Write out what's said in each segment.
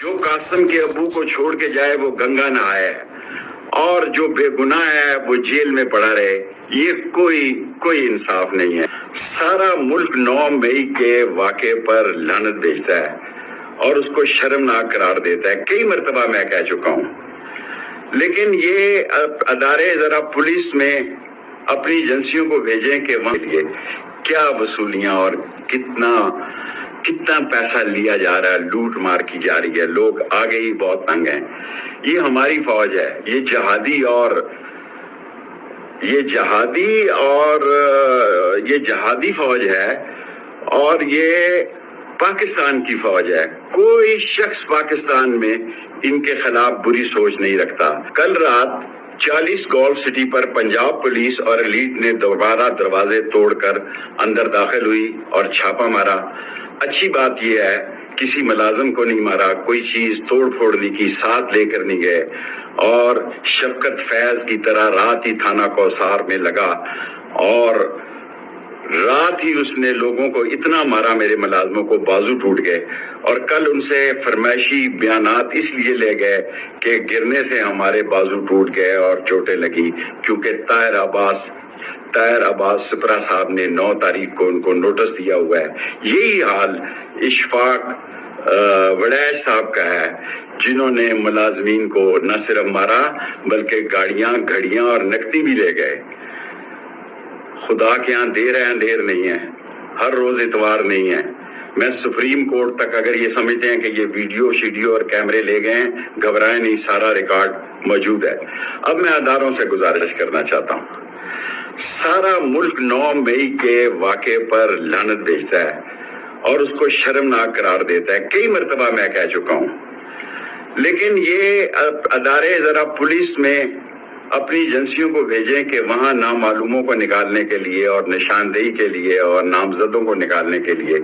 जो कासिम के अब्बू को छोड़ के जाए वो गंगा नहाए और जो बेगुनाह है वो जेल में पड़ा रहे, ये कोई इंसाफ नहीं है। सारा मुल्क 9 मई के वाक़े पर लानत भेजता है और उसको शर्मनाक करार देता है। कई मर्तबा मैं कह चुका हूँ, लेकिन ये अदारे जरा पुलिस में अपनी एजेंसियों को भेजें कि वहां लिए क्या वसूलियां और कितना पैसा लिया जा रहा है, लूट मार की जा रही है। लोग आगे ही बहुत तंग हैं। ये हमारी फौज है, ये जहादी फौज है और ये पाकिस्तान की फौज है। कोई शख्स पाकिस्तान में इनके खिलाफ बुरी सोच नहीं रखता। कल रात 40 गोल्फ सिटी पर पंजाब पुलिस और एलीट ने दोबारा दरवाजे तोड़कर अंदर दाखिल हुई और छापा मारा। अच्छी बात यह है, किसी मुलाजिम को नहीं मारा, कोई चीज तोड़ फोड़ नहीं की, साथ लेकर नहीं गए और शफकत फैज की तरह रात ही थाना कौसार में लगा और रात ही उसने लोगों को इतना मारा, मेरे मुलाजमों को बाजू टूट गए। और कल उनसे फरमाइशी बयानात इसलिए ले गए कि गिरने से हमारे बाजू टूट गए और चोटें लगी, क्योंकि ताहिर अब्बास सुपरा साहब ने 9 तारीख को उनको नोटिस दिया हुआ है। यही हाल इशफाक वड़ैच साहब का है, जिन्होंने मुलाजमीन को न सिर्फ मारा बल्कि गाड़ियां, घड़ियां और नकदी भी ले गए। खुदा के यहाँ देर है अंधेर नहीं है, हर रोज इतवार नहीं है। मैं सुप्रीम कोर्ट तक अगर ये समझते हैं कि ये वीडियो और कैमरे ले गए हैं, घबराए नहीं, सारा रिकॉर्ड मौजूद है। अब मैं अदारों से गुजारिश करना चाहता हूँ, सारा मुल्क 9 मई के वाक़े पर लानत भेजता है और उसको शर्मनाक करार देता है। कई मर्तबा मैं कह चुका हूँ, लेकिन ये अदारे जरा पुलिस में अपनी एजेंसियों को भेजें कि वहां नामालूमों को निकालने के लिए और निशानदेही के लिए और नामजदों को निकालने के लिए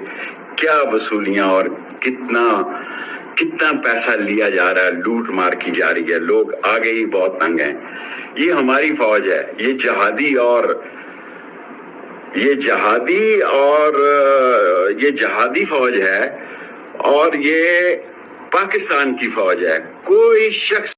क्या वसूलियां और कितना पैसा लिया जा रहा है, लूट मार की जा रही है। लोग आगे ही बहुत तंग हैं। ये हमारी फौज है, ये जहादी फौज है और ये पाकिस्तान की फौज है। कोई शख्स